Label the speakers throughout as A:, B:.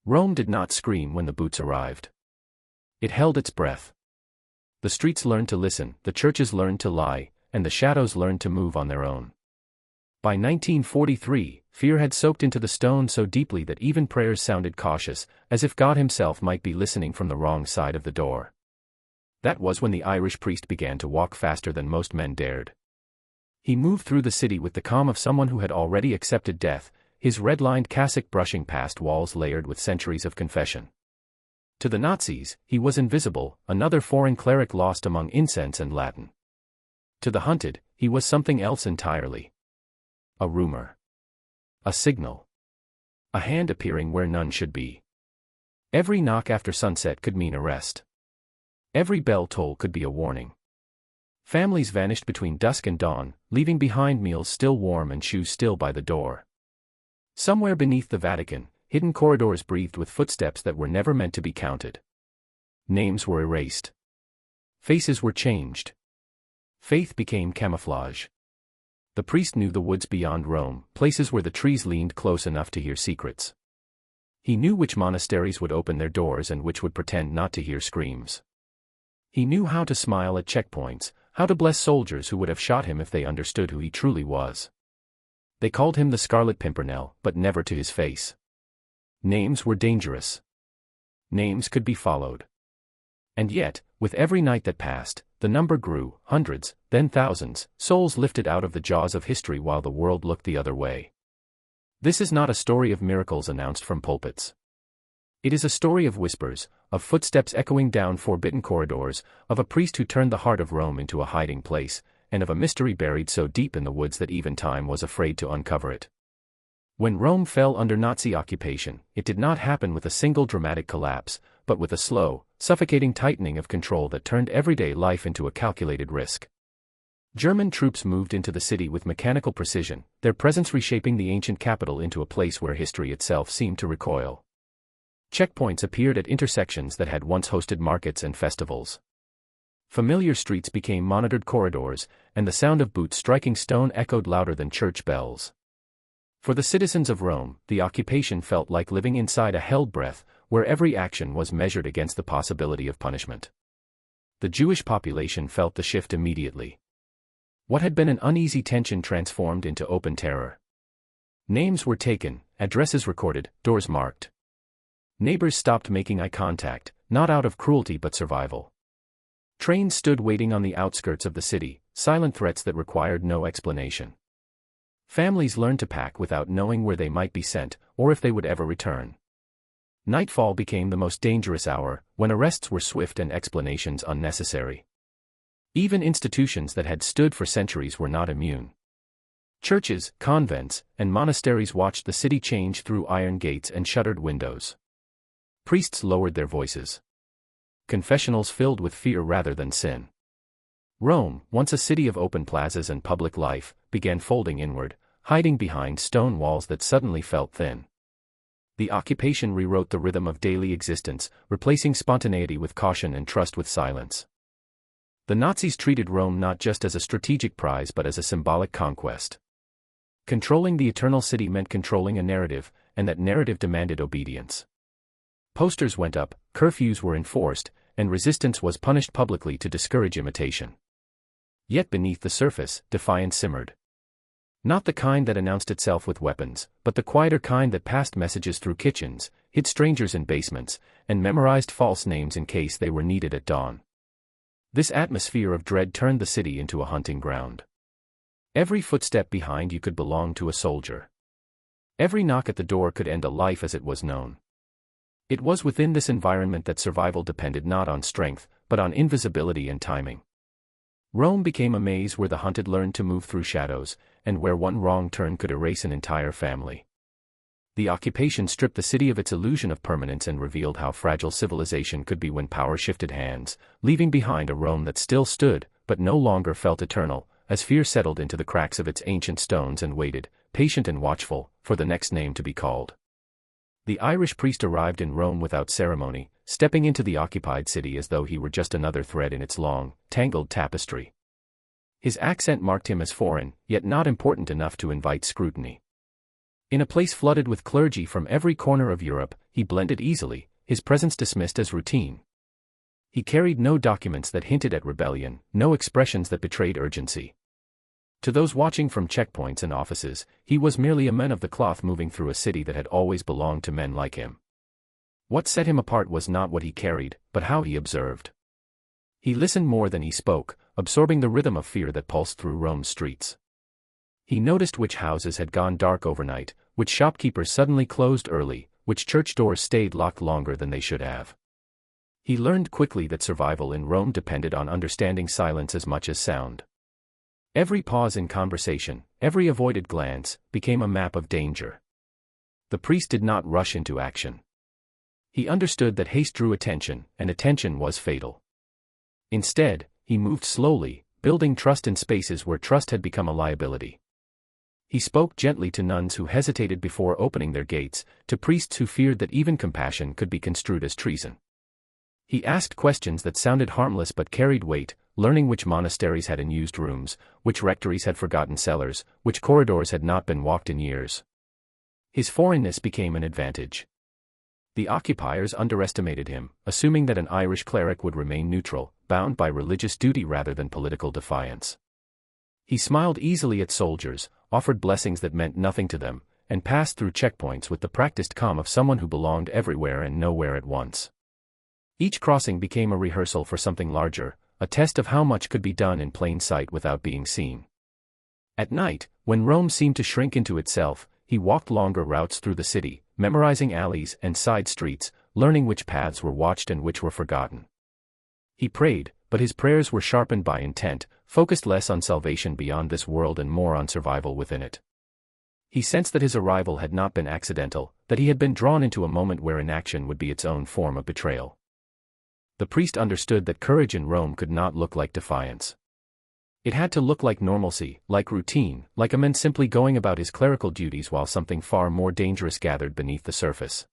A: Rome did not scream when the boots arrived. It held its breath. The streets learned to listen, the churches learned to lie, and the shadows learned to move on their own. By 1943, fear had soaked into the stone so deeply that even prayers sounded cautious, as if God himself might be listening from the wrong side of the door. That was when the Irish priest began to walk faster than most men dared. He moved through the city with the calm of someone who had already accepted death, his red-lined cassock brushing past walls layered with centuries of confession. To the Nazis, he was invisible, another foreign cleric lost among incense and Latin. To the hunted, he was something else entirely. A rumor. A signal. A hand appearing where none should be. Every knock after sunset could mean arrest. Every bell toll could be a warning. Families vanished between dusk and dawn, leaving behind meals still warm and shoes still by the door. Somewhere beneath the Vatican, hidden corridors breathed with footsteps that were never meant to be counted. Names were erased. Faces were changed. Faith became camouflage. The priest knew the woods beyond Rome, places where the trees leaned close enough to hear secrets. He knew which monasteries would open their doors and which would pretend not to hear screams. He knew how to smile at checkpoints, how to bless soldiers who would have shot him if they understood who he truly was. They called him the Scarlet Pimpernel, but never to his face. Names were dangerous. Names could be followed. And yet, with every night that passed, the number grew, hundreds, then thousands, souls lifted out of the jaws of history while the world looked the other way. This is not a story of miracles announced from pulpits. It is a story of whispers, of footsteps echoing down forbidden corridors, of a priest who turned the heart of Rome into a hiding place, and of a mystery buried so deep in the woods that even time was afraid to uncover it. When Rome fell under Nazi occupation, it did not happen with a single dramatic collapse, but with a slow, suffocating tightening of control that turned everyday life into a calculated risk. German troops moved into the city with mechanical precision, their presence reshaping the ancient capital into a place where history itself seemed to recoil. Checkpoints appeared at intersections that had once hosted markets and festivals. Familiar streets became monitored corridors, and the sound of boots striking stone echoed louder than church bells. For the citizens of Rome, the occupation felt like living inside a held breath, where every action was measured against the possibility of punishment. The Jewish population felt the shift immediately. What had been an uneasy tension transformed into open terror. Names were taken, addresses recorded, doors marked. Neighbors stopped making eye contact, not out of cruelty but survival. Trains stood waiting on the outskirts of the city, silent threats that required no explanation. Families learned to pack without knowing where they might be sent, or if they would ever return. Nightfall became the most dangerous hour, when arrests were swift and explanations unnecessary. Even institutions that had stood for centuries were not immune. Churches, convents, and monasteries watched the city change through iron gates and shuttered windows. Priests lowered their voices. Confessionals filled with fear rather than sin. Rome, once a city of open plazas and public life, began folding inward, hiding behind stone walls that suddenly felt thin. The occupation rewrote the rhythm of daily existence, replacing spontaneity with caution and trust with silence. The Nazis treated Rome not just as a strategic prize but as a symbolic conquest. Controlling the eternal city meant controlling a narrative, and that narrative demanded obedience. Posters went up, curfews were enforced, and resistance was punished publicly to discourage imitation. Yet beneath the surface, defiance simmered. Not the kind that announced itself with weapons, but the quieter kind that passed messages through kitchens, hid strangers in basements, and memorized false names in case they were needed at dawn. This atmosphere of dread turned the city into a hunting ground. Every footstep behind you could belong to a soldier. Every knock at the door could end a life as it was known. It was within this environment that survival depended not on strength, but on invisibility and timing. Rome became a maze where the hunted learned to move through shadows, and where one wrong turn could erase an entire family. The occupation stripped the city of its illusion of permanence and revealed how fragile civilization could be when power shifted hands, leaving behind a Rome that still stood, but no longer felt eternal, as fear settled into the cracks of its ancient stones and waited, patient and watchful, for the next name to be called. The Irish priest arrived in Rome without ceremony, stepping into the occupied city as though he were just another thread in its long, tangled tapestry. His accent marked him as foreign, yet not important enough to invite scrutiny. In a place flooded with clergy from every corner of Europe, he blended easily, his presence dismissed as routine. He carried no documents that hinted at rebellion, no expressions that betrayed urgency. To those watching from checkpoints and offices, he was merely a man of the cloth moving through a city that had always belonged to men like him. What set him apart was not what he carried, but how he observed. He listened more than he spoke, absorbing the rhythm of fear that pulsed through Rome's streets. He noticed which houses had gone dark overnight, which shopkeepers suddenly closed early, which church doors stayed locked longer than they should have. He learned quickly that survival in Rome depended on understanding silence as much as sound. Every pause in conversation, every avoided glance, became a map of danger. The priest did not rush into action. He understood that haste drew attention, and attention was fatal. Instead, he moved slowly, building trust in spaces where trust had become a liability. He spoke gently to nuns who hesitated before opening their gates, to priests who feared that even compassion could be construed as treason. He asked questions that sounded harmless but carried weight, learning which monasteries had unused rooms, which rectories had forgotten cellars, which corridors had not been walked in years. His foreignness became an advantage. The occupiers underestimated him, assuming that an Irish cleric would remain neutral, bound by religious duty rather than political defiance. He smiled easily at soldiers, offered blessings that meant nothing to them, and passed through checkpoints with the practiced calm of someone who belonged everywhere and nowhere at once. Each crossing became a rehearsal for something larger, a test of how much could be done in plain sight without being seen. At night, when Rome seemed to shrink into itself, he walked longer routes through the city, memorizing alleys and side streets, learning which paths were watched and which were forgotten. He prayed, but his prayers were sharpened by intent, focused less on salvation beyond this world and more on survival within it. He sensed that his arrival had not been accidental, that he had been drawn into a moment where inaction would be its own form of betrayal. The priest understood that courage in Rome could not look like defiance. It had to look like normalcy, like routine, like a man simply going about his clerical duties while something far more dangerous gathered beneath the surface.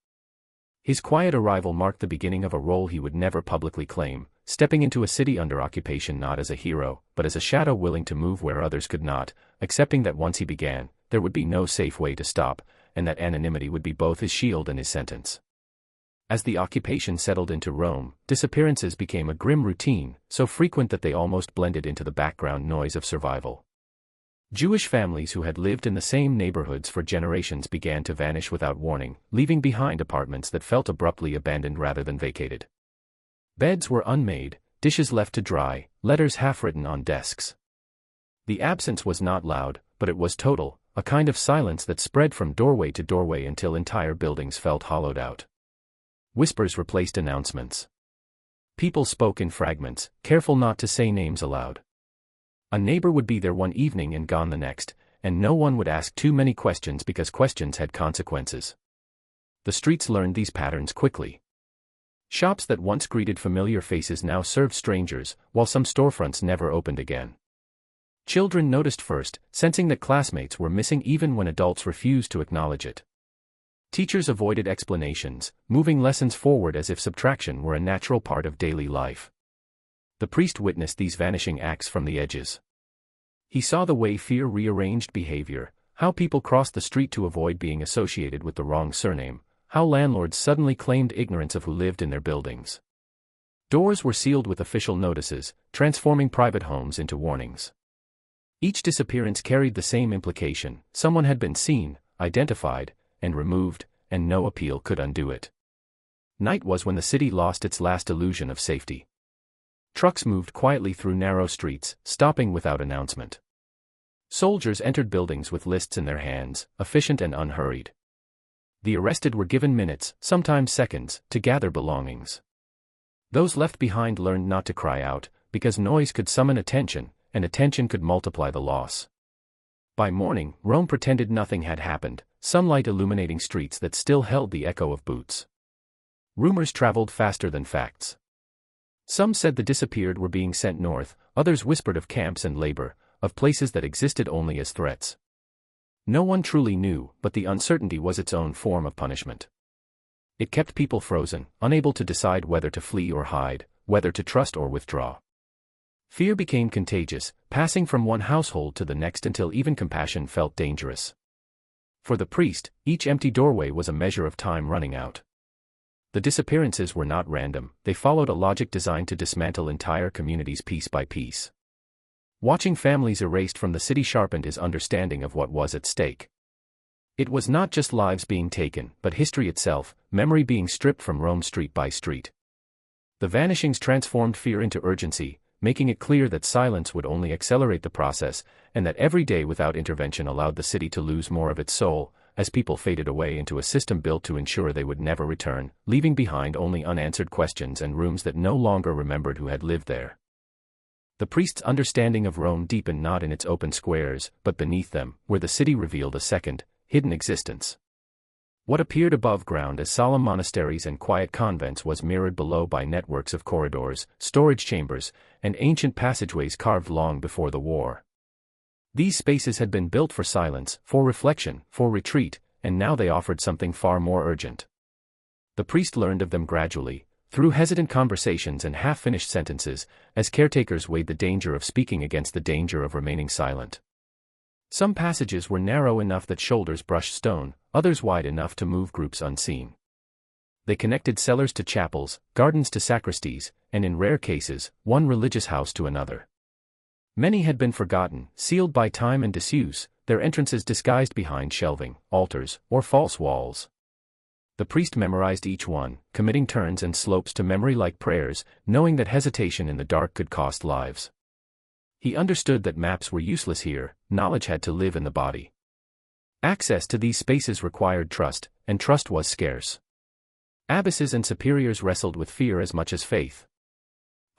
A: His quiet arrival marked the beginning of a role he would never publicly claim, stepping into a city under occupation not as a hero, but as a shadow willing to move where others could not, accepting that once he began, there would be no safe way to stop, and that anonymity would be both his shield and his sentence. As the occupation settled into Rome, disappearances became a grim routine, so frequent that they almost blended into the background noise of survival. Jewish families who had lived in the same neighborhoods for generations began to vanish without warning, leaving behind apartments that felt abruptly abandoned rather than vacated. Beds were unmade, dishes left to dry, letters half-written on desks. The absence was not loud, but it was total, a kind of silence that spread from doorway to doorway until entire buildings felt hollowed out. Whispers replaced announcements. People spoke in fragments, careful not to say names aloud. A neighbor would be there one evening and gone the next, and no one would ask too many questions because questions had consequences. The streets learned these patterns quickly. Shops that once greeted familiar faces now served strangers, while some storefronts never opened again. Children noticed first, sensing that classmates were missing even when adults refused to acknowledge it. Teachers avoided explanations, moving lessons forward as if subtraction were a natural part of daily life. The priest witnessed these vanishing acts from the edges. He saw the way fear rearranged behavior, how people crossed the street to avoid being associated with the wrong surname, how landlords suddenly claimed ignorance of who lived in their buildings. Doors were sealed with official notices, transforming private homes into warnings. Each disappearance carried the same implication: someone had been seen, identified, and removed, and no appeal could undo it. Night was when the city lost its last illusion of safety. Trucks moved quietly through narrow streets, stopping without announcement. Soldiers entered buildings with lists in their hands, efficient and unhurried. The arrested were given minutes, sometimes seconds, to gather belongings. Those left behind learned not to cry out, because noise could summon attention, and attention could multiply the loss. By morning, Rome pretended nothing had happened, sunlight illuminating streets that still held the echo of boots. Rumors traveled faster than facts. Some said the disappeared were being sent north, others whispered of camps and labor, of places that existed only as threats. No one truly knew, but the uncertainty was its own form of punishment. It kept people frozen, unable to decide whether to flee or hide, whether to trust or withdraw. Fear became contagious, passing from one household to the next until even compassion felt dangerous. For the priest, each empty doorway was a measure of time running out. The disappearances were not random, they followed a logic designed to dismantle entire communities piece by piece. Watching families erased from the city sharpened his understanding of what was at stake. It was not just lives being taken, but history itself, memory being stripped from Rome street by street. The vanishings transformed fear into urgency, making it clear that silence would only accelerate the process, and that every day without intervention allowed the city to lose more of its soul, as people faded away into a system built to ensure they would never return, leaving behind only unanswered questions and rooms that no longer remembered who had lived there. The priest's understanding of Rome deepened not in its open squares, but beneath them, where the city revealed a second, hidden existence. What appeared above ground as solemn monasteries and quiet convents was mirrored below by networks of corridors, storage chambers, and ancient passageways carved long before the war. These spaces had been built for silence, for reflection, for retreat, and now they offered something far more urgent. The priest learned of them gradually, through hesitant conversations and half-finished sentences, as caretakers weighed the danger of speaking against the danger of remaining silent. Some passages were narrow enough that shoulders brushed stone, others wide enough to move groups unseen. They connected cellars to chapels, gardens to sacristies, and in rare cases, one religious house to another. Many had been forgotten, sealed by time and disuse, their entrances disguised behind shelving, altars, or false walls. The priest memorized each one, committing turns and slopes to memory like prayers, knowing that hesitation in the dark could cost lives. He understood that maps were useless here, knowledge had to live in the body. Access to these spaces required trust, and trust was scarce. Abbesses and superiors wrestled with fear as much as faith.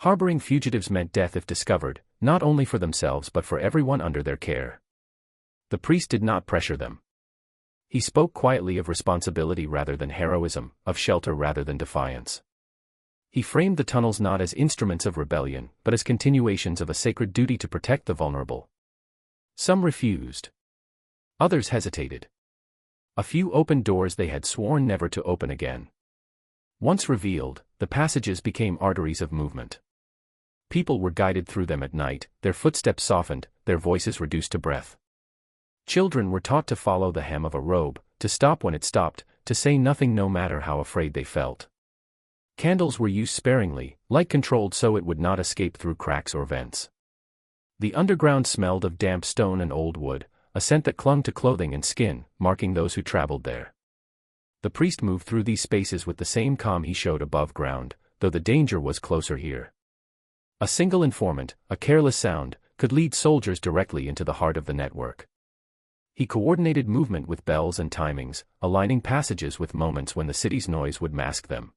A: Harboring fugitives meant death if discovered, not only for themselves but for everyone under their care. The priest did not pressure them. He spoke quietly of responsibility rather than heroism, of shelter rather than defiance. He framed the tunnels not as instruments of rebellion, but as continuations of a sacred duty to protect the vulnerable. Some refused. Others hesitated. A few opened doors they had sworn never to open again. Once revealed, the passages became arteries of movement. People were guided through them at night, their footsteps softened, their voices reduced to breath. Children were taught to follow the hem of a robe, to stop when it stopped, to say nothing no matter how afraid they felt. Candles were used sparingly, light controlled so it would not escape through cracks or vents. The underground smelled of damp stone and old wood, a scent that clung to clothing and skin, marking those who traveled there. The priest moved through these spaces with the same calm he showed above ground, though the danger was closer here. A single informant, a careless sound, could lead soldiers directly into the heart of the network. He coordinated movement with bells and timings, aligning passages with moments when the city's noise would mask them.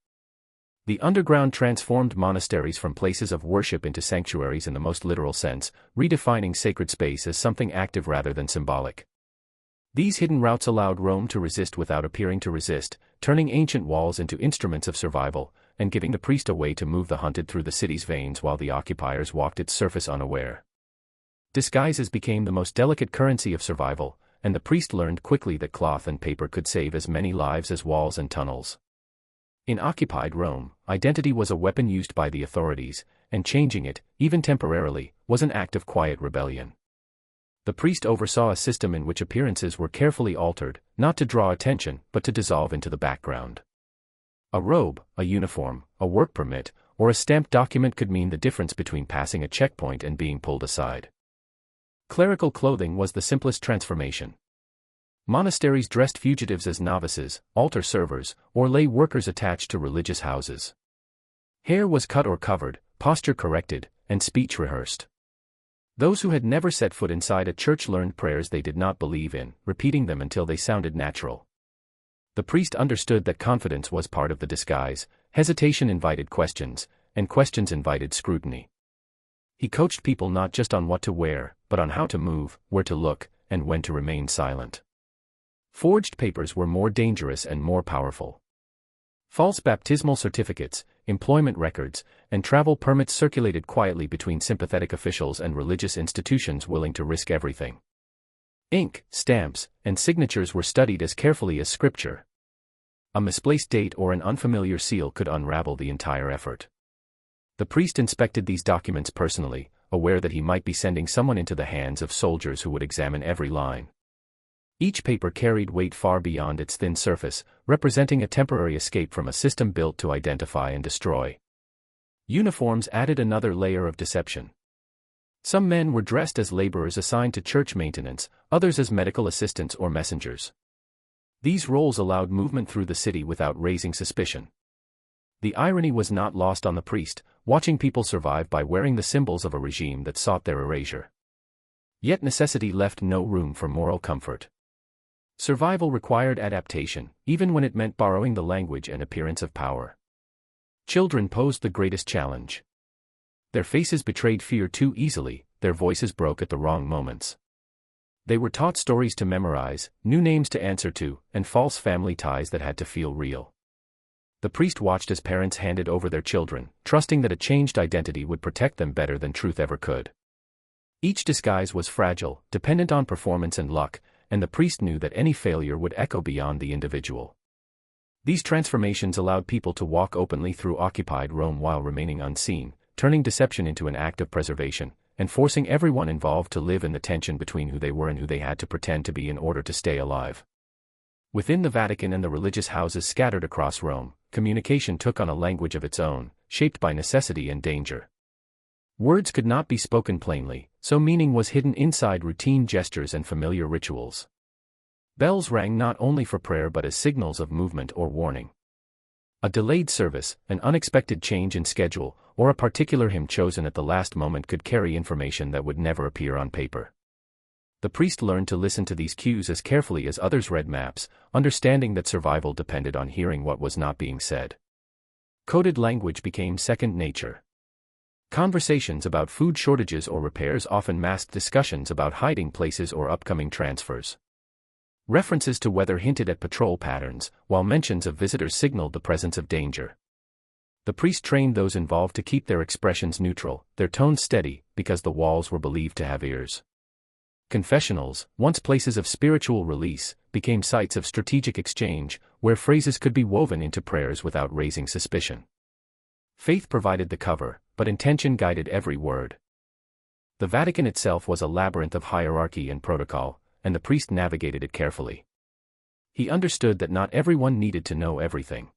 A: The underground transformed monasteries from places of worship into sanctuaries in the most literal sense, redefining sacred space as something active rather than symbolic. These hidden routes allowed Rome to resist without appearing to resist, turning ancient walls into instruments of survival, and giving the priest a way to move the hunted through the city's veins while the occupiers walked its surface unaware. Disguises became the most delicate currency of survival, and the priest learned quickly that cloth and paper could save as many lives as walls and tunnels. In occupied Rome, identity was a weapon used by the authorities, and changing it, even temporarily, was an act of quiet rebellion. The priest oversaw a system in which appearances were carefully altered, not to draw attention, but to dissolve into the background. A robe, a uniform, a work permit, or a stamped document could mean the difference between passing a checkpoint and being pulled aside. Clerical clothing was the simplest transformation. Monasteries dressed fugitives as novices, altar servers, or lay workers attached to religious houses. Hair was cut or covered, posture corrected, and speech rehearsed. Those who had never set foot inside a church learned prayers they did not believe in, repeating them until they sounded natural. The priest understood that confidence was part of the disguise, hesitation invited questions, and questions invited scrutiny. He coached people not just on what to wear, but on how to move, where to look, and when to remain silent. Forged papers were more dangerous and more powerful. False baptismal certificates, employment records, and travel permits circulated quietly between sympathetic officials and religious institutions willing to risk everything. Ink, stamps, and signatures were studied as carefully as scripture. A misplaced date or an unfamiliar seal could unravel the entire effort. The priest inspected these documents personally, aware that he might be sending someone into the hands of soldiers who would examine every line. Each paper carried weight far beyond its thin surface, representing a temporary escape from a system built to identify and destroy. Uniforms added another layer of deception. Some men were dressed as laborers assigned to church maintenance, others as medical assistants or messengers. These roles allowed movement through the city without raising suspicion. The irony was not lost on the priest, watching people survive by wearing the symbols of a regime that sought their erasure. Yet necessity left no room for moral comfort. Survival required adaptation, even when it meant borrowing the language and appearance of power. Children posed the greatest challenge. Their faces betrayed fear too easily, their voices broke at the wrong moments. They were taught stories to memorize, new names to answer to, and false family ties that had to feel real. The priest watched as parents handed over their children, trusting that a changed identity would protect them better than truth ever could. Each disguise was fragile, dependent on performance and luck, and the priest knew that any failure would echo beyond the individual. These transformations allowed people to walk openly through occupied Rome while remaining unseen, turning deception into an act of preservation, and forcing everyone involved to live in the tension between who they were and who they had to pretend to be in order to stay alive. Within the Vatican and the religious houses scattered across Rome, communication took on a language of its own, shaped by necessity and danger. Words could not be spoken plainly, so meaning was hidden inside routine gestures and familiar rituals. Bells rang not only for prayer but as signals of movement or warning. A delayed service, an unexpected change in schedule, or a particular hymn chosen at the last moment could carry information that would never appear on paper. The priest learned to listen to these cues as carefully as others read maps, understanding that survival depended on hearing what was not being said. Coded language became second nature. Conversations about food shortages or repairs often masked discussions about hiding places or upcoming transfers. References to weather hinted at patrol patterns, while mentions of visitors signaled the presence of danger. The priest trained those involved to keep their expressions neutral, their tones steady, because the walls were believed to have ears. Confessionals, once places of spiritual release, became sites of strategic exchange, where phrases could be woven into prayers without raising suspicion. Faith provided the cover, but intention guided every word. The Vatican itself was a labyrinth of hierarchy and protocol, and the priest navigated it carefully. He understood that not everyone needed to know everything.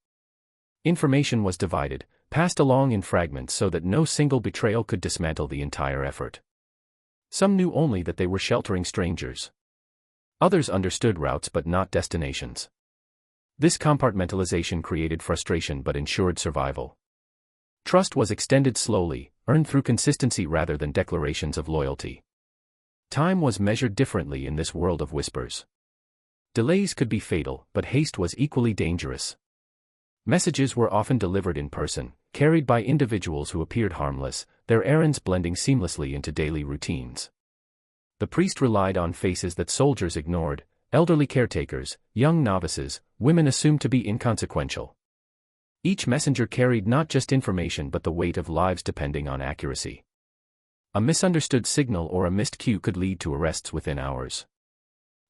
A: Information was divided, passed along in fragments so that no single betrayal could dismantle the entire effort. Some knew only that they were sheltering strangers. Others understood routes but not destinations. This compartmentalization created frustration but ensured survival. Trust was extended slowly, earned through consistency rather than declarations of loyalty. Time was measured differently in this world of whispers. Delays could be fatal, but haste was equally dangerous. Messages were often delivered in person, carried by individuals who appeared harmless, their errands blending seamlessly into daily routines. The priest relied on faces that soldiers ignored, elderly caretakers, young novices, women assumed to be inconsequential. Each messenger carried not just information but the weight of lives depending on accuracy. A misunderstood signal or a missed cue could lead to arrests within hours.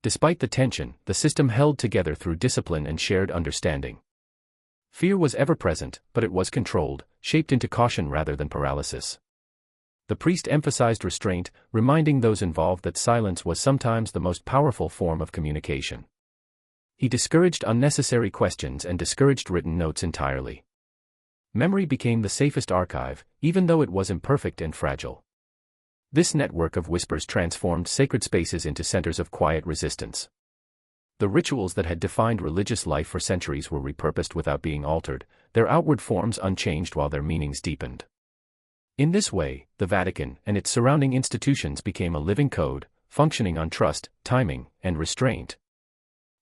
A: Despite the tension, the system held together through discipline and shared understanding. Fear was ever present, but it was controlled, shaped into caution rather than paralysis. The priest emphasized restraint, reminding those involved that silence was sometimes the most powerful form of communication. He discouraged unnecessary questions and discouraged written notes entirely. Memory became the safest archive, even though it was imperfect and fragile. This network of whispers transformed sacred spaces into centers of quiet resistance. The rituals that had defined religious life for centuries were repurposed without being altered, their outward forms unchanged while their meanings deepened. In this way, the Vatican and its surrounding institutions became a living code, functioning on trust, timing, and restraint.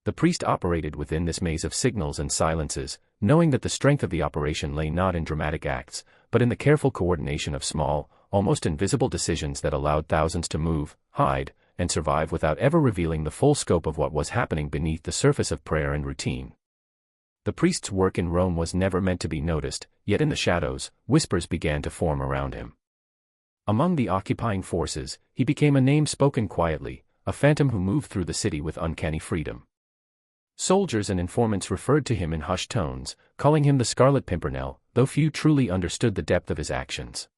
A: The priest operated within this maze of signals and silences, knowing that the strength of the operation lay not in dramatic acts, but in the careful coordination of small, almost invisible decisions that allowed thousands to move, hide, and survive without ever revealing the full scope of what was happening beneath the surface of prayer and routine. The priest's work in Rome was never meant to be noticed, yet in the shadows, whispers began to form around him. Among the occupying forces, he became a name spoken quietly, a phantom who moved through the city with uncanny freedom. Soldiers and informants referred to him in hushed tones, calling him the Scarlet Pimpernel, though few truly understood the depth of his actions.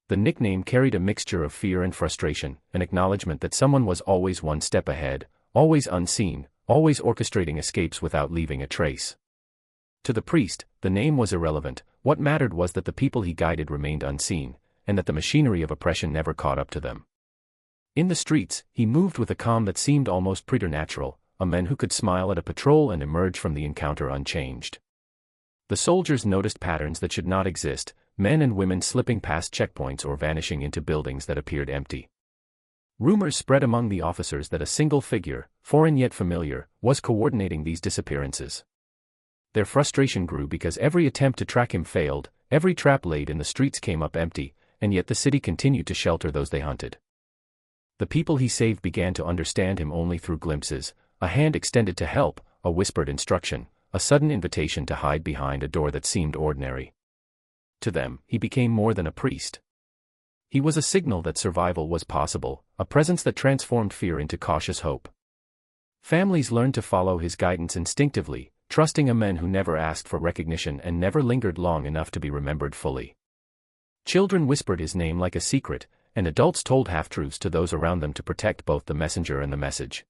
A: The nickname carried a mixture of fear and frustration, an acknowledgement that someone was always one step ahead, always unseen, always orchestrating escapes without leaving a trace. To the priest, the name was irrelevant. What mattered was that the people he guided remained unseen, and that the machinery of oppression never caught up to them. In the streets, he moved with a calm that seemed almost preternatural, a man who could smile at a patrol and emerge from the encounter unchanged. The soldiers noticed patterns that should not exist, men and women slipping past checkpoints or vanishing into buildings that appeared empty. Rumors spread among the officers that a single figure, foreign yet familiar, was coordinating these disappearances. Their frustration grew because every attempt to track him failed, every trap laid in the streets came up empty, and yet the city continued to shelter those they hunted. The people he saved began to understand him only through glimpses, a hand extended to help, a whispered instruction, a sudden invitation to hide behind a door that seemed ordinary. To them, he became more than a priest. He was a signal that survival was possible, a presence that transformed fear into cautious hope. Families learned to follow his guidance instinctively, trusting a man who never asked for recognition and never lingered long enough to be remembered fully. Children whispered his name like a secret, and adults told half-truths to those around them to protect both the messenger and the message.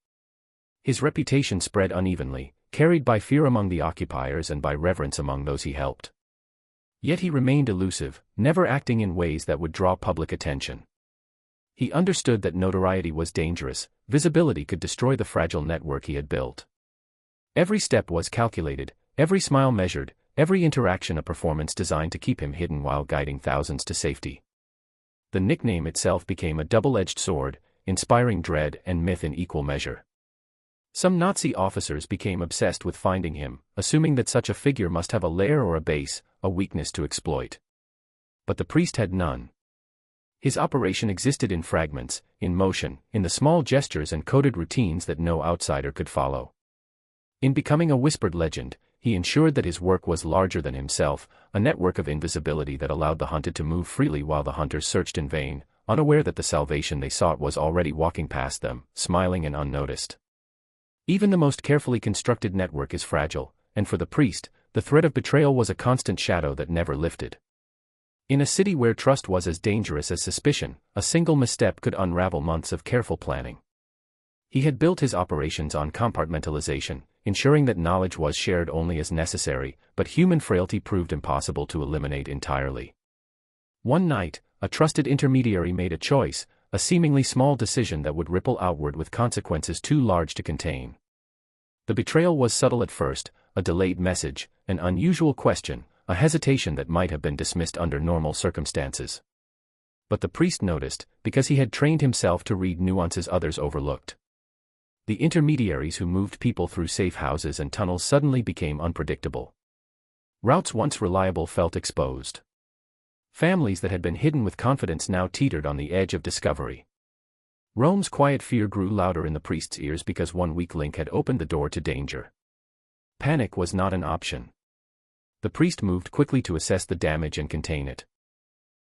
A: His reputation spread unevenly, carried by fear among the occupiers and by reverence among those he helped. Yet he remained elusive, never acting in ways that would draw public attention. He understood that notoriety was dangerous, visibility could destroy the fragile network he had built. Every step was calculated, every smile measured, every interaction a performance designed to keep him hidden while guiding thousands to safety. The nickname itself became a double-edged sword, inspiring dread and myth in equal measure. Some Nazi officers became obsessed with finding him, assuming that such a figure must have a lair or a base, a weakness to exploit. But the priest had none. His operation existed in fragments, in motion, in the small gestures and coded routines that no outsider could follow. In becoming a whispered legend, he ensured that his work was larger than himself, a network of invisibility that allowed the hunted to move freely while the hunters searched in vain, unaware that the salvation they sought was already walking past them, smiling and unnoticed. Even the most carefully constructed network is fragile, and for the priest, the threat of betrayal was a constant shadow that never lifted. In a city where trust was as dangerous as suspicion, a single misstep could unravel months of careful planning. He had built his operations on compartmentalization, ensuring that knowledge was shared only as necessary, but human frailty proved impossible to eliminate entirely. One night, a trusted intermediary made a choice, a seemingly small decision that would ripple outward with consequences too large to contain. The betrayal was subtle at first, a delayed message, an unusual question, a hesitation that might have been dismissed under normal circumstances. But the priest noticed, because he had trained himself to read nuances others overlooked. The intermediaries who moved people through safe houses and tunnels suddenly became unpredictable. Routes once reliable felt exposed. Families that had been hidden with confidence now teetered on the edge of discovery. Rome's quiet fear grew louder in the priest's ears because one weak link had opened the door to danger. Panic was not an option. The priest moved quickly to assess the damage and contain it.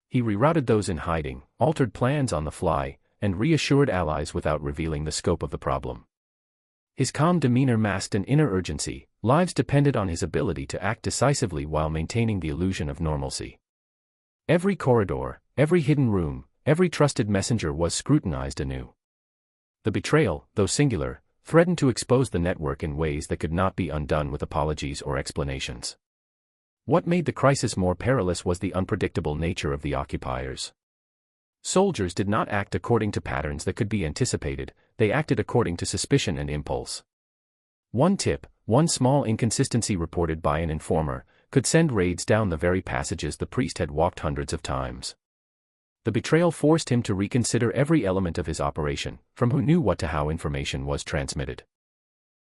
A: He rerouted those in hiding, altered plans on the fly, and reassured allies without revealing the scope of the problem. His calm demeanor masked an inner urgency, lives depended on his ability to act decisively while maintaining the illusion of normalcy. Every corridor, every hidden room, every trusted messenger was scrutinized anew. The betrayal, though singular, threatened to expose the network in ways that could not be undone with apologies or explanations. What made the crisis more perilous was the unpredictable nature of the occupiers. Soldiers did not act according to patterns that could be anticipated, they acted according to suspicion and impulse. One tip, one small inconsistency reported by an informer, could send raids down the very passages the priest had walked hundreds of times. The betrayal forced him to reconsider every element of his operation, from who knew what to how information was transmitted.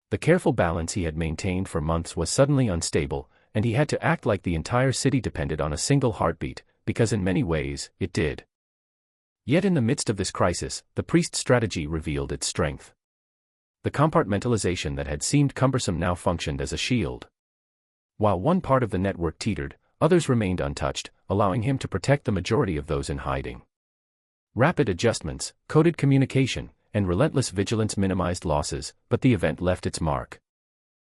A: The careful balance he had maintained for months was suddenly unstable, and he had to act like the entire city depended on a single heartbeat, because in many ways, it did. Yet in the midst of this crisis, the priest's strategy revealed its strength. The compartmentalization that had seemed cumbersome now functioned as a shield. While one part of the network teetered, others remained untouched, allowing him to protect the majority of those in hiding. Rapid adjustments, coded communication, and relentless vigilance minimized losses, but the event left its mark.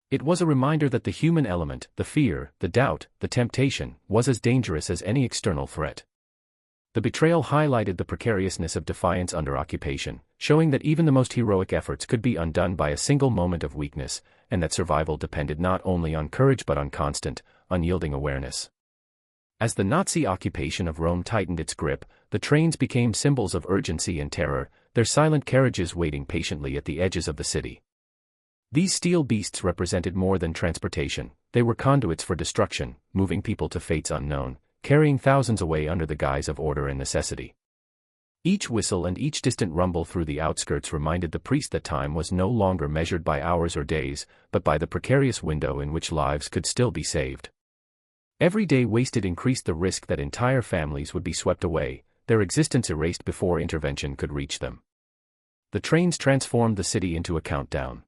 A: It was a reminder that the human element, the fear, the doubt, the temptation, was as dangerous as any external threat. The betrayal highlighted the precariousness of defiance under occupation, showing that even the most heroic efforts could be undone by a single moment of weakness, and that survival depended not only on courage but on constant, unyielding awareness. As the Nazi occupation of Rome tightened its grip, the trains became symbols of urgency and terror, their silent carriages waiting patiently at the edges of the city. These steel beasts represented more than transportation, they were conduits for destruction, moving people to fates unknown, carrying thousands away under the guise of order and necessity. Each whistle and each distant rumble through the outskirts reminded the priest that time was no longer measured by hours or days, but by the precarious window in which lives could still be saved. Every day wasted increased the risk that entire families would be swept away, their existence erased before intervention could reach them. The trains transformed the city into a countdown.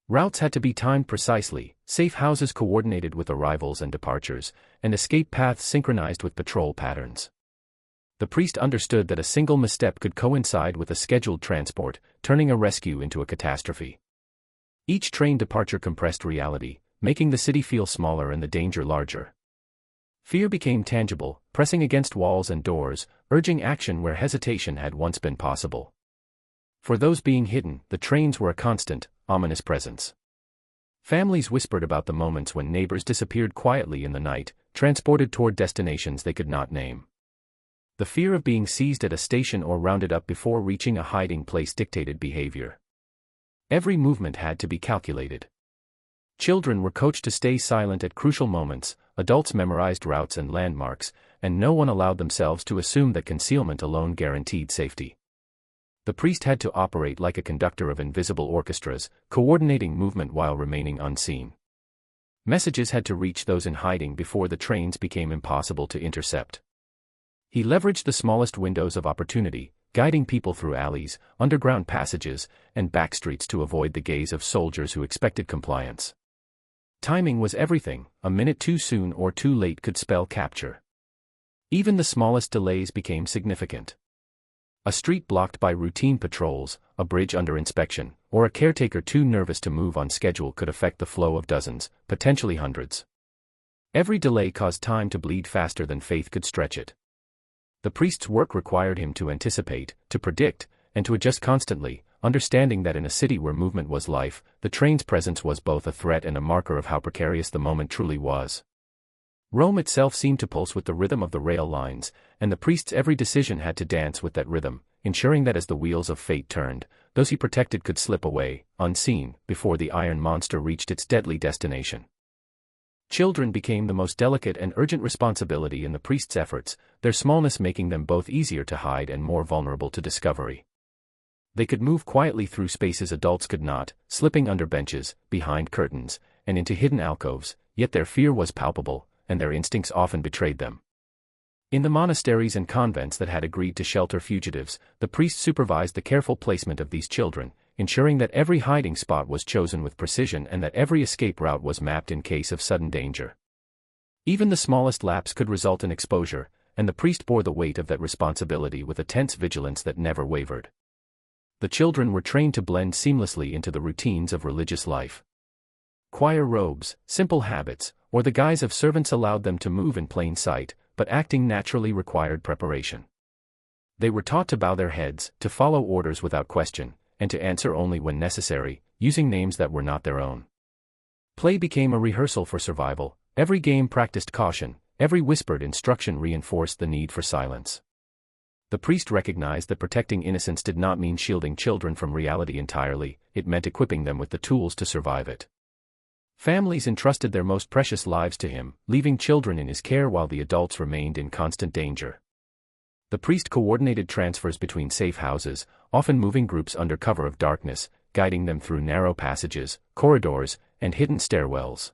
A: Routes had to be timed precisely, safe houses coordinated with arrivals and departures, and escape paths synchronized with patrol patterns. The priest understood that a single misstep could coincide with a scheduled transport, turning a rescue into a catastrophe. Each train departure compressed reality, making the city feel smaller and the danger larger. Fear became tangible, pressing against walls and doors, urging action where hesitation had once been possible. For those being hidden, the trains were a constant, ominous presence. Families whispered about the moments when neighbors disappeared quietly in the night, transported toward destinations they could not name. The fear of being seized at a station or rounded up before reaching a hiding place dictated behavior. Every movement had to be calculated. Children were coached to stay silent at crucial moments, adults memorized routes and landmarks, and no one allowed themselves to assume that concealment alone guaranteed safety. The priest had to operate like a conductor of invisible orchestras, coordinating movement while remaining unseen. Messages had to reach those in hiding before the trains became impossible to intercept. He leveraged the smallest windows of opportunity, guiding people through alleys, underground passages, and backstreets to avoid the gaze of soldiers who expected compliance. Timing was everything, a minute too soon or too late could spell capture. Even the smallest delays became significant. A street blocked by routine patrols, a bridge under inspection, or a caretaker too nervous to move on schedule could affect the flow of dozens, potentially hundreds. Every delay caused time to bleed faster than faith could stretch it. The priest's work required him to anticipate, to predict, and to adjust constantly, understanding that in a city where movement was life, the train's presence was both a threat and a marker of how precarious the moment truly was. Rome itself seemed to pulse with the rhythm of the rail lines, and the priest's every decision had to dance with that rhythm, ensuring that as the wheels of fate turned, those he protected could slip away, unseen, before the iron monster reached its deadly destination. Children became the most delicate and urgent responsibility in the priest's efforts, their smallness making them both easier to hide and more vulnerable to discovery. They could move quietly through spaces adults could not, slipping under benches, behind curtains, and into hidden alcoves, yet their fear was palpable, and their instincts often betrayed them. In the monasteries and convents that had agreed to shelter fugitives, the priest supervised the careful placement of these children, ensuring that every hiding spot was chosen with precision and that every escape route was mapped in case of sudden danger. Even the smallest lapse could result in exposure, and the priest bore the weight of that responsibility with a tense vigilance that never wavered. The children were trained to blend seamlessly into the routines of religious life. Choir robes, simple habits, or the guise of servants allowed them to move in plain sight, but acting naturally required preparation. They were taught to bow their heads, to follow orders without question, and to answer only when necessary, using names that were not their own. Play became a rehearsal for survival, every game practiced caution, every whispered instruction reinforced the need for silence. The priest recognized that protecting innocence did not mean shielding children from reality entirely, it meant equipping them with the tools to survive it. Families entrusted their most precious lives to him, leaving children in his care while the adults remained in constant danger. The priest coordinated transfers between safe houses, often moving groups under cover of darkness, guiding them through narrow passages, corridors, and hidden stairwells.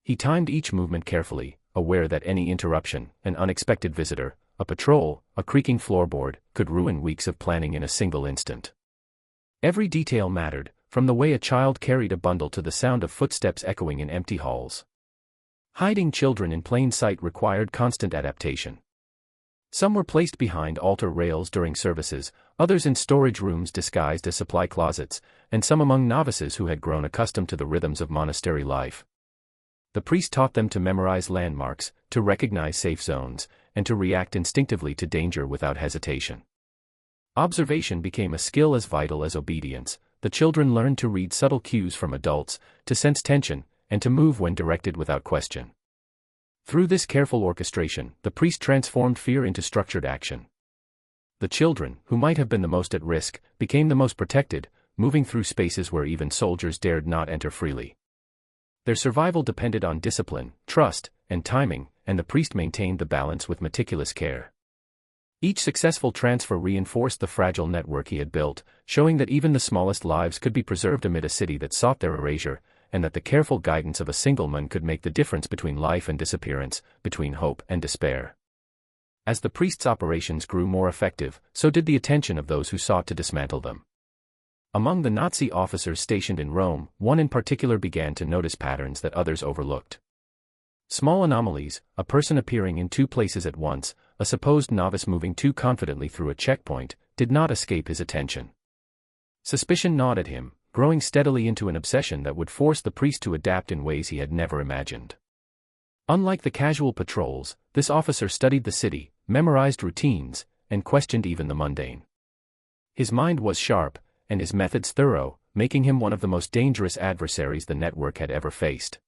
A: He timed each movement carefully, aware that any interruption, an unexpected visitor, a patrol, a creaking floorboard, could ruin weeks of planning in a single instant. Every detail mattered, from the way a child carried a bundle to the sound of footsteps echoing in empty halls. Hiding children in plain sight required constant adaptation. Some were placed behind altar rails during services, others in storage rooms disguised as supply closets, and some among novices who had grown accustomed to the rhythms of monastery life. The priest taught them to memorize landmarks, to recognize safe zones, and to react instinctively to danger without hesitation. Observation became a skill as vital as obedience. The children learned to read subtle cues from adults, to sense tension, and to move when directed without question. Through this careful orchestration, the priest transformed fear into structured action. The children, who might have been the most at risk, became the most protected, moving through spaces where even soldiers dared not enter freely. Their survival depended on discipline, trust, and timing, and the priest maintained the balance with meticulous care. Each successful transfer reinforced the fragile network he had built, showing that even the smallest lives could be preserved amid a city that sought their erasure, and that the careful guidance of a single man could make the difference between life and disappearance, between hope and despair. As the priest's operations grew more effective, so did the attention of those who sought to dismantle them. Among the Nazi officers stationed in Rome, one in particular began to notice patterns that others overlooked. Small anomalies, a person appearing in two places at once, a supposed novice moving too confidently through a checkpoint, did not escape his attention. Suspicion gnawed at him, growing steadily into an obsession that would force the priest to adapt in ways he had never imagined. Unlike the casual patrols, this officer studied the city, memorized routines, and questioned even the mundane. His mind was sharp, and his methods thorough, making him one of the most dangerous adversaries the network had ever faced.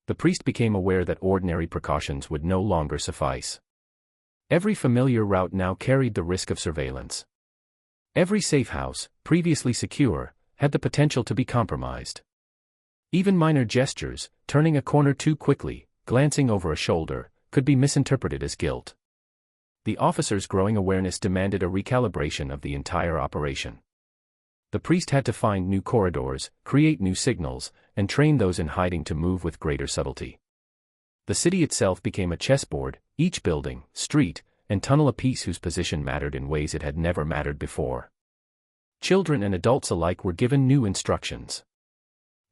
A: The priest became aware that ordinary precautions would no longer suffice. Every familiar route now carried the risk of surveillance. Every safe house, previously secure, had the potential to be compromised. Even minor gestures, turning a corner too quickly, glancing over a shoulder, could be misinterpreted as guilt. The officer's growing awareness demanded a recalibration of the entire operation. The priest had to find new corridors, create new signals, and train those in hiding to move with greater subtlety. The city itself became a chessboard, each building, street, and tunnel a piece whose position mattered in ways it had never mattered before. Children and adults alike were given new instructions.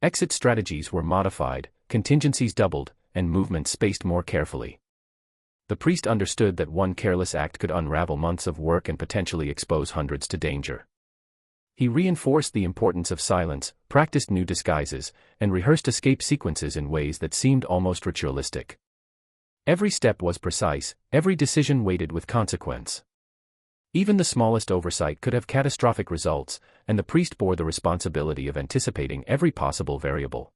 A: Exit strategies were modified, contingencies doubled, and movements spaced more carefully. The priest understood that one careless act could unravel months of work and potentially expose hundreds to danger. He reinforced the importance of silence, practiced new disguises, and rehearsed escape sequences in ways that seemed almost ritualistic. Every step was precise, every decision weighted with consequence. Even the smallest oversight could have catastrophic results, and the priest bore the responsibility of anticipating every possible variable.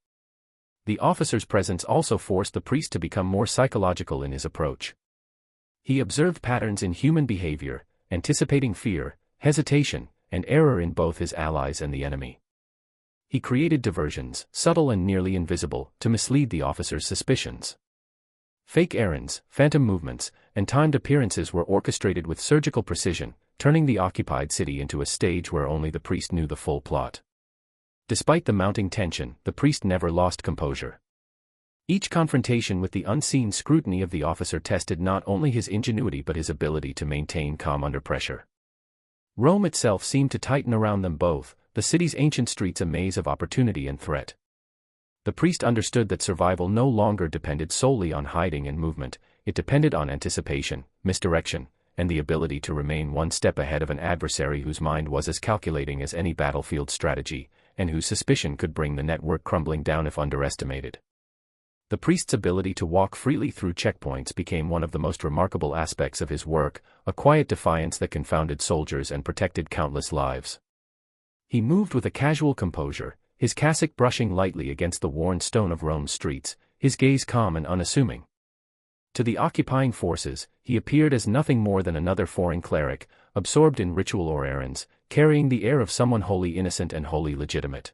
A: The officer's presence also forced the priest to become more psychological in his approach. He observed patterns in human behavior, anticipating fear, hesitation, and error in both his allies and the enemy. He created diversions, subtle and nearly invisible, to mislead the officer's suspicions. Fake errands, phantom movements, and timed appearances were orchestrated with surgical precision, turning the occupied city into a stage where only the priest knew the full plot. Despite the mounting tension, the priest never lost composure. Each confrontation with the unseen scrutiny of the officer tested not only his ingenuity but his ability to maintain calm under pressure. Rome itself seemed to tighten around them both, the city's ancient streets a maze of opportunity and threat. The priest understood that survival no longer depended solely on hiding and movement, it depended on anticipation, misdirection, and the ability to remain one step ahead of an adversary whose mind was as calculating as any battlefield strategy, and whose suspicion could bring the network crumbling down if underestimated. The priest's ability to walk freely through checkpoints became one of the most remarkable aspects of his work, a quiet defiance that confounded soldiers and protected countless lives. He moved with a casual composure, his cassock brushing lightly against the worn stone of Rome's streets, his gaze calm and unassuming. To the occupying forces, he appeared as nothing more than another foreign cleric, absorbed in ritual or errands, carrying the air of someone wholly innocent and wholly legitimate.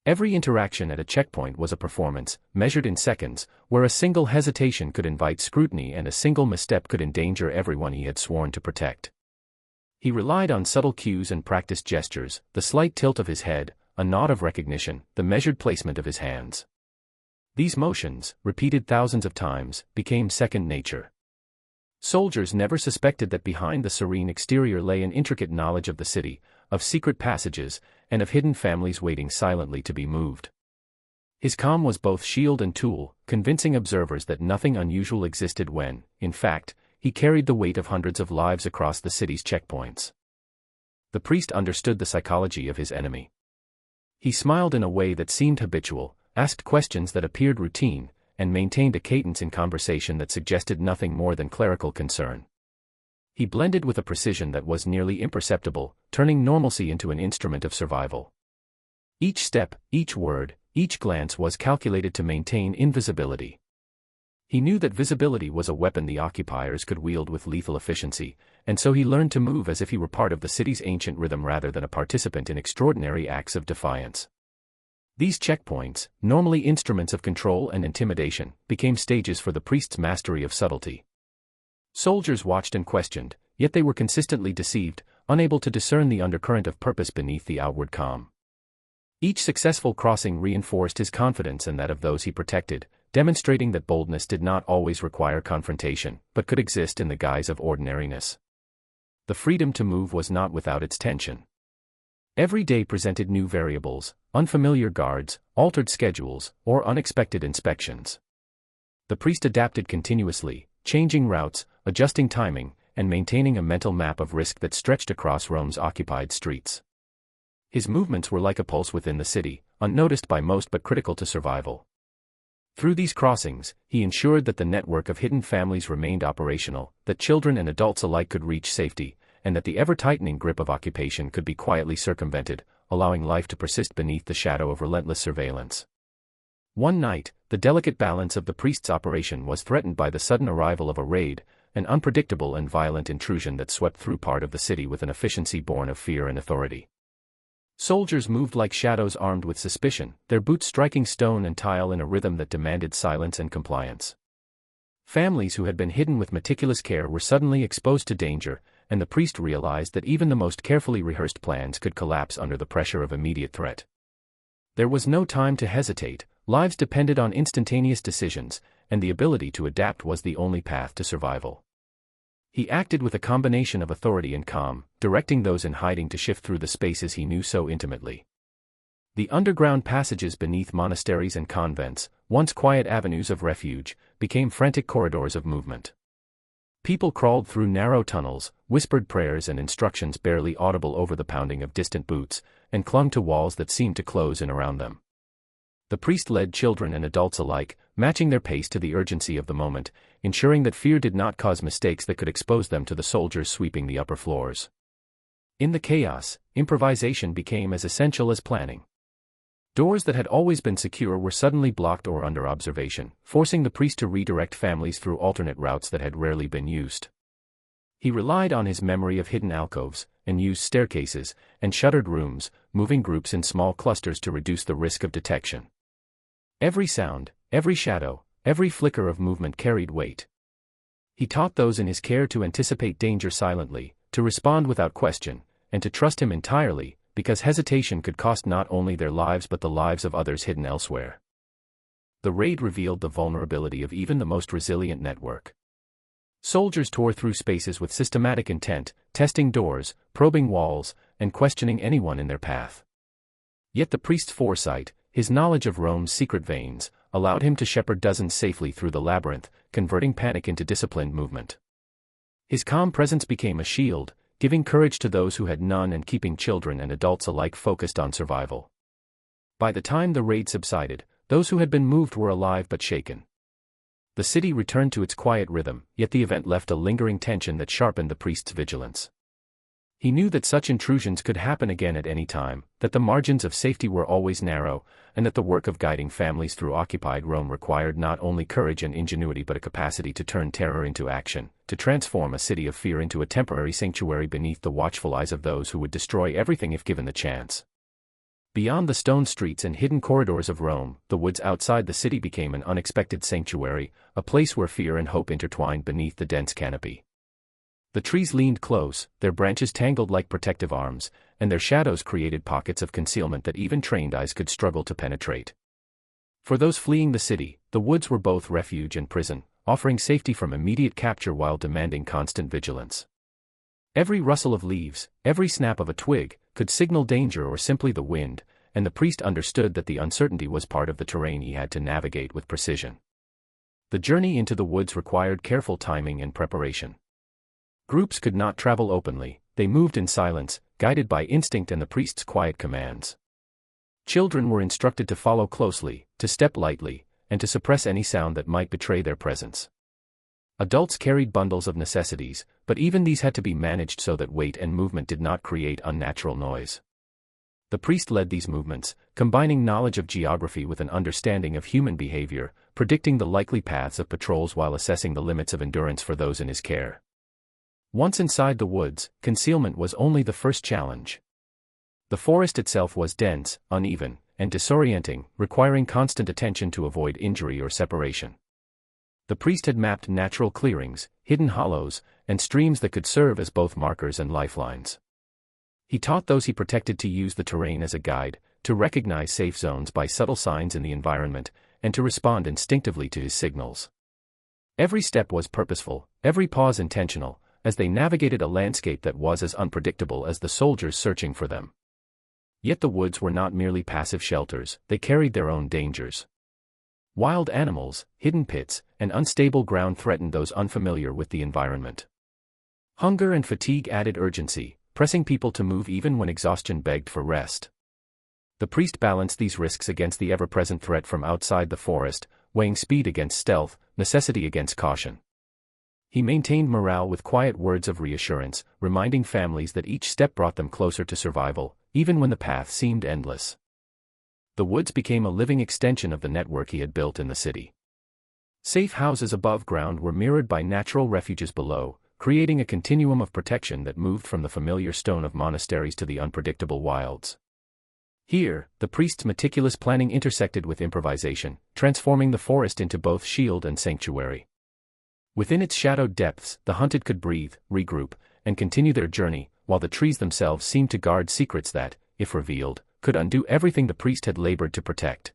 A: Every interaction at a checkpoint was a performance, measured in seconds, where a single hesitation could invite scrutiny and a single misstep could endanger everyone he had sworn to protect. He relied on subtle cues and practiced gestures, the slight tilt of his head, a nod of recognition, the measured placement of his hands. These motions, repeated thousands of times, became second nature. Soldiers never suspected that behind the serene exterior lay an intricate knowledge of the city, of secret passages, and of hidden families waiting silently to be moved. His calm was both shield and tool, convincing observers that nothing unusual existed when, in fact, he carried the weight of hundreds of lives across the city's checkpoints. The priest understood the psychology of his enemy. He smiled in a way that seemed habitual, asked questions that appeared routine, and maintained a cadence in conversation that suggested nothing more than clerical concern. He blended with a precision that was nearly imperceptible, turning normalcy into an instrument of survival. Each step, each word, each glance was calculated to maintain invisibility. He knew that visibility was a weapon the occupiers could wield with lethal efficiency, and so he learned to move as if he were part of the city's ancient rhythm rather than a participant in extraordinary acts of defiance. These checkpoints, normally instruments of control and intimidation, became stages for the priest's mastery of subtlety. Soldiers watched and questioned, yet they were consistently deceived, unable to discern the undercurrent of purpose beneath the outward calm. Each successful crossing reinforced his confidence and that of those he protected, demonstrating that boldness did not always require confrontation, but could exist in the guise of ordinariness. The freedom to move was not without its tension. Every day presented new variables, unfamiliar guards, altered schedules, or unexpected inspections. The priest adapted continuously, changing routes, adjusting timing, and maintaining a mental map of risk that stretched across Rome's occupied streets. His movements were like a pulse within the city, unnoticed by most but critical to survival. Through these crossings, he ensured that the network of hidden families remained operational, that children and adults alike could reach safety, and that the ever-tightening grip of occupation could be quietly circumvented, allowing life to persist beneath the shadow of relentless surveillance. One night, the delicate balance of the priest's operation was threatened by the sudden arrival of a raid, an unpredictable and violent intrusion that swept through part of the city with an efficiency born of fear and authority. Soldiers moved like shadows armed with suspicion, their boots striking stone and tile in a rhythm that demanded silence and compliance. Families who had been hidden with meticulous care were suddenly exposed to danger, and the priest realized that even the most carefully rehearsed plans could collapse under the pressure of immediate threat. There was no time to hesitate, lives depended on instantaneous decisions, and the ability to adapt was the only path to survival. He acted with a combination of authority and calm, directing those in hiding to shift through the spaces he knew so intimately. The underground passages beneath monasteries and convents, once quiet avenues of refuge, became frantic corridors of movement. People crawled through narrow tunnels, whispered prayers and instructions barely audible over the pounding of distant boots, and clung to walls that seemed to close in around them. The priest led children and adults alike, matching their pace to the urgency of the moment, ensuring that fear did not cause mistakes that could expose them to the soldiers sweeping the upper floors. In the chaos, improvisation became as essential as planning. Doors that had always been secure were suddenly blocked or under observation, forcing the priest to redirect families through alternate routes that had rarely been used. He relied on his memory of hidden alcoves, unused staircases, and shuttered rooms, moving groups in small clusters to reduce the risk of detection. Every sound, every shadow, every flicker of movement carried weight. He taught those in his care to anticipate danger silently, to respond without question, and to trust him entirely, because hesitation could cost not only their lives but the lives of others hidden elsewhere. The raid revealed the vulnerability of even the most resilient network. Soldiers tore through spaces with systematic intent, testing doors, probing walls, and questioning anyone in their path. Yet the priest's foresight, his knowledge of Rome's secret veins, allowed him to shepherd dozens safely through the labyrinth, converting panic into disciplined movement. His calm presence became a shield, giving courage to those who had none and keeping children and adults alike focused on survival. By the time the raid subsided, those who had been moved were alive but shaken. The city returned to its quiet rhythm, yet the event left a lingering tension that sharpened the priest's vigilance. He knew that such intrusions could happen again at any time, that the margins of safety were always narrow, and that the work of guiding families through occupied Rome required not only courage and ingenuity but a capacity to turn terror into action, to transform a city of fear into a temporary sanctuary beneath the watchful eyes of those who would destroy everything if given the chance. Beyond the stone streets and hidden corridors of Rome, the woods outside the city became an unexpected sanctuary, a place where fear and hope intertwined beneath the dense canopy. The trees leaned close, their branches tangled like protective arms, and their shadows created pockets of concealment that even trained eyes could struggle to penetrate. For those fleeing the city, the woods were both refuge and prison, offering safety from immediate capture while demanding constant vigilance. Every rustle of leaves, every snap of a twig, could signal danger or simply the wind, and the priest understood that the uncertainty was part of the terrain he had to navigate with precision. The journey into the woods required careful timing and preparation. Groups could not travel openly, they moved in silence, guided by instinct and the priest's quiet commands. Children were instructed to follow closely, to step lightly, and to suppress any sound that might betray their presence. Adults carried bundles of necessities, but even these had to be managed so that weight and movement did not create unnatural noise. The priest led these movements, combining knowledge of geography with an understanding of human behavior, predicting the likely paths of patrols while assessing the limits of endurance for those in his care. Once inside the woods, concealment was only the first challenge. The forest itself was dense, uneven, and disorienting, requiring constant attention to avoid injury or separation. The priest had mapped natural clearings, hidden hollows, and streams that could serve as both markers and lifelines. He taught those he protected to use the terrain as a guide, to recognize safe zones by subtle signs in the environment, and to respond instinctively to his signals. Every step was purposeful, every pause intentional, as they navigated a landscape that was as unpredictable as the soldiers searching for them. Yet the woods were not merely passive shelters, they carried their own dangers. Wild animals, hidden pits, and unstable ground threatened those unfamiliar with the environment. Hunger and fatigue added urgency, pressing people to move even when exhaustion begged for rest. The priest balanced these risks against the ever-present threat from outside the forest, weighing speed against stealth, necessity against caution. He maintained morale with quiet words of reassurance, reminding families that each step brought them closer to survival, even when the path seemed endless. The woods became a living extension of the network he had built in the city. Safe houses above ground were mirrored by natural refuges below, creating a continuum of protection that moved from the familiar stone of monasteries to the unpredictable wilds. Here, the priest's meticulous planning intersected with improvisation, transforming the forest into both shield and sanctuary. Within its shadowed depths, the hunted could breathe, regroup, and continue their journey, while the trees themselves seemed to guard secrets that, if revealed, could undo everything the priest had labored to protect.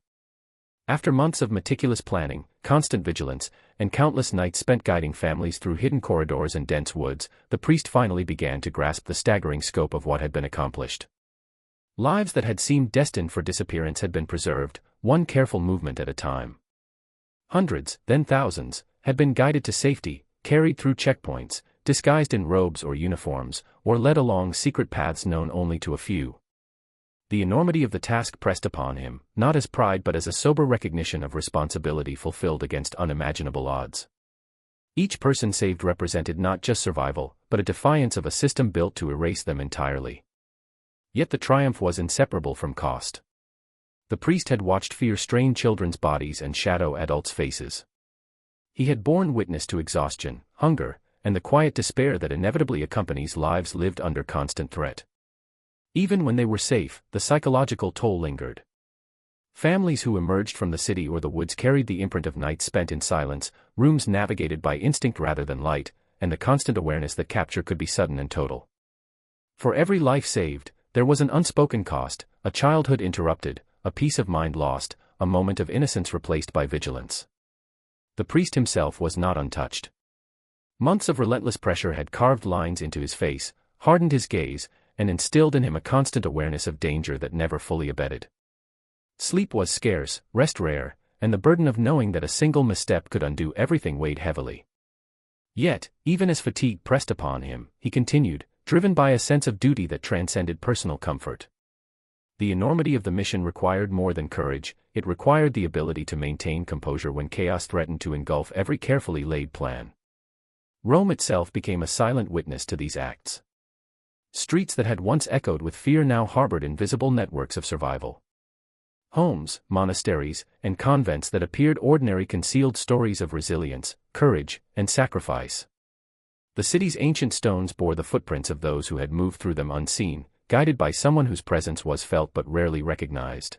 A: After months of meticulous planning, constant vigilance, and countless nights spent guiding families through hidden corridors and dense woods, the priest finally began to grasp the staggering scope of what had been accomplished. Lives that had seemed destined for disappearance had been preserved, one careful movement at a time. Hundreds, then thousands, had been guided to safety, carried through checkpoints, disguised in robes or uniforms, or led along secret paths known only to a few. The enormity of the task pressed upon him, not as pride but as a sober recognition of responsibility fulfilled against unimaginable odds. Each person saved represented not just survival, but a defiance of a system built to erase them entirely. Yet the triumph was inseparable from cost. The priest had watched fear strain children's bodies and shadow adults' faces. He had borne witness to exhaustion, hunger, and the quiet despair that inevitably accompanies lives lived under constant threat. Even when they were safe, the psychological toll lingered. Families who emerged from the city or the woods carried the imprint of nights spent in silence, rooms navigated by instinct rather than light, and the constant awareness that capture could be sudden and total. For every life saved, there was an unspoken cost, a childhood interrupted, a peace of mind lost, a moment of innocence replaced by vigilance. The priest himself was not untouched. Months of relentless pressure had carved lines into his face, hardened his gaze, and instilled in him a constant awareness of danger that never fully abated. Sleep was scarce, rest rare, and the burden of knowing that a single misstep could undo everything weighed heavily. Yet, even as fatigue pressed upon him, he continued, driven by a sense of duty that transcended personal comfort. The enormity of the mission required more than courage, it required the ability to maintain composure when chaos threatened to engulf every carefully laid plan. Rome itself became a silent witness to these acts. Streets that had once echoed with fear now harbored invisible networks of survival. Homes, monasteries, and convents that appeared ordinary concealed stories of resilience, courage, and sacrifice. The city's ancient stones bore the footprints of those who had moved through them unseen, guided by someone whose presence was felt but rarely recognized.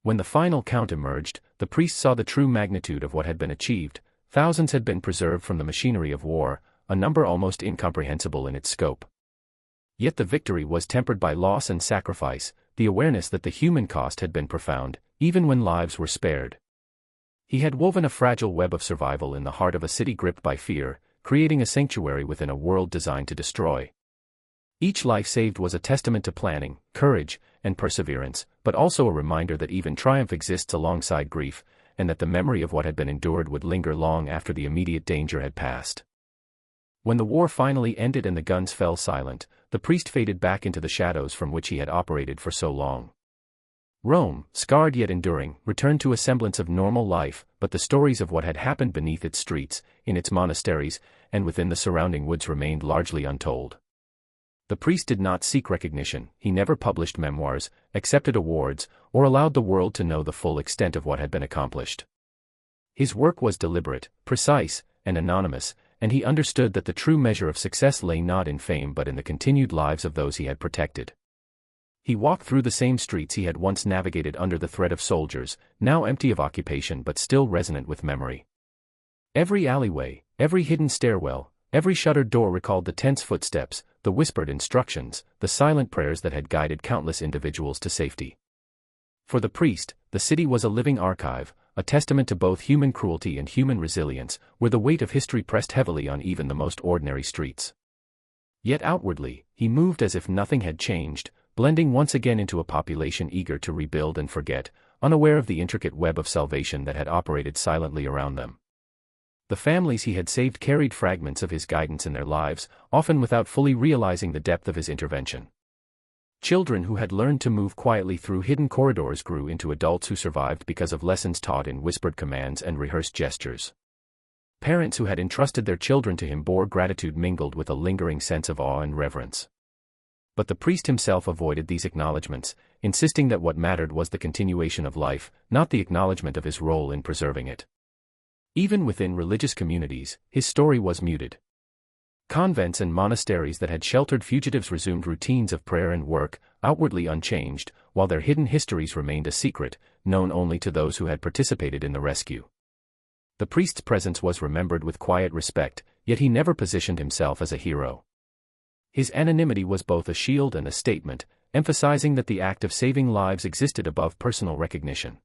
A: When the final count emerged, the priest saw the true magnitude of what had been achieved. Thousands had been preserved from the machinery of war, a number almost incomprehensible in its scope. Yet the victory was tempered by loss and sacrifice, the awareness that the human cost had been profound, even when lives were spared. He had woven a fragile web of survival in the heart of a city gripped by fear, creating a sanctuary within a world designed to destroy. Each life saved was a testament to planning, courage, and perseverance, but also a reminder that even triumph exists alongside grief, and that the memory of what had been endured would linger long after the immediate danger had passed. When the war finally ended and the guns fell silent, the priest faded back into the shadows from which he had operated for so long. Rome, scarred yet enduring, returned to a semblance of normal life, but the stories of what had happened beneath its streets, in its monasteries, and within the surrounding woods remained largely untold. The priest did not seek recognition, he never published memoirs, accepted awards, or allowed the world to know the full extent of what had been accomplished. His work was deliberate, precise, and anonymous, and he understood that the true measure of success lay not in fame but in the continued lives of those he had protected. He walked through the same streets he had once navigated under the threat of soldiers, now empty of occupation but still resonant with memory. Every alleyway, every hidden stairwell, every shuttered door recalled the tense footsteps, the whispered instructions, the silent prayers that had guided countless individuals to safety. For the priest, the city was a living archive, a testament to both human cruelty and human resilience, where the weight of history pressed heavily on even the most ordinary streets. Yet outwardly, he moved as if nothing had changed, blending once again into a population eager to rebuild and forget, unaware of the intricate web of salvation that had operated silently around them. The families he had saved carried fragments of his guidance in their lives, often without fully realizing the depth of his intervention. Children who had learned to move quietly through hidden corridors grew into adults who survived because of lessons taught in whispered commands and rehearsed gestures. Parents who had entrusted their children to him bore gratitude mingled with a lingering sense of awe and reverence. But the priest himself avoided these acknowledgments, insisting that what mattered was the continuation of life, not the acknowledgment of his role in preserving it. Even within religious communities, his story was muted. Convents and monasteries that had sheltered fugitives resumed routines of prayer and work, outwardly unchanged, while their hidden histories remained a secret, known only to those who had participated in the rescue. The priest's presence was remembered with quiet respect, yet he never positioned himself as a hero. His anonymity was both a shield and a statement, emphasizing that the act of saving lives existed above personal recognition.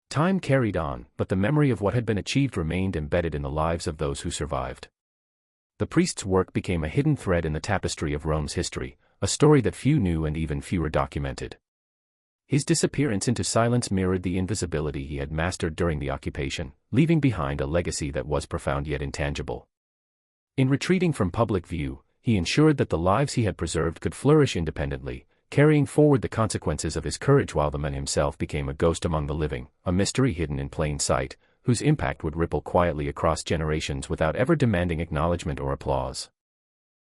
A: Time carried on, but the memory of what had been achieved remained embedded in the lives of those who survived. The priest's work became a hidden thread in the tapestry of Rome's history, a story that few knew and even fewer documented. His disappearance into silence mirrored the invisibility he had mastered during the occupation, leaving behind a legacy that was profound yet intangible. In retreating from public view, he ensured that the lives he had preserved could flourish independently, carrying forward the consequences of his courage while the man himself became a ghost among the living, a mystery hidden in plain sight, whose impact would ripple quietly across generations without ever demanding acknowledgement or applause.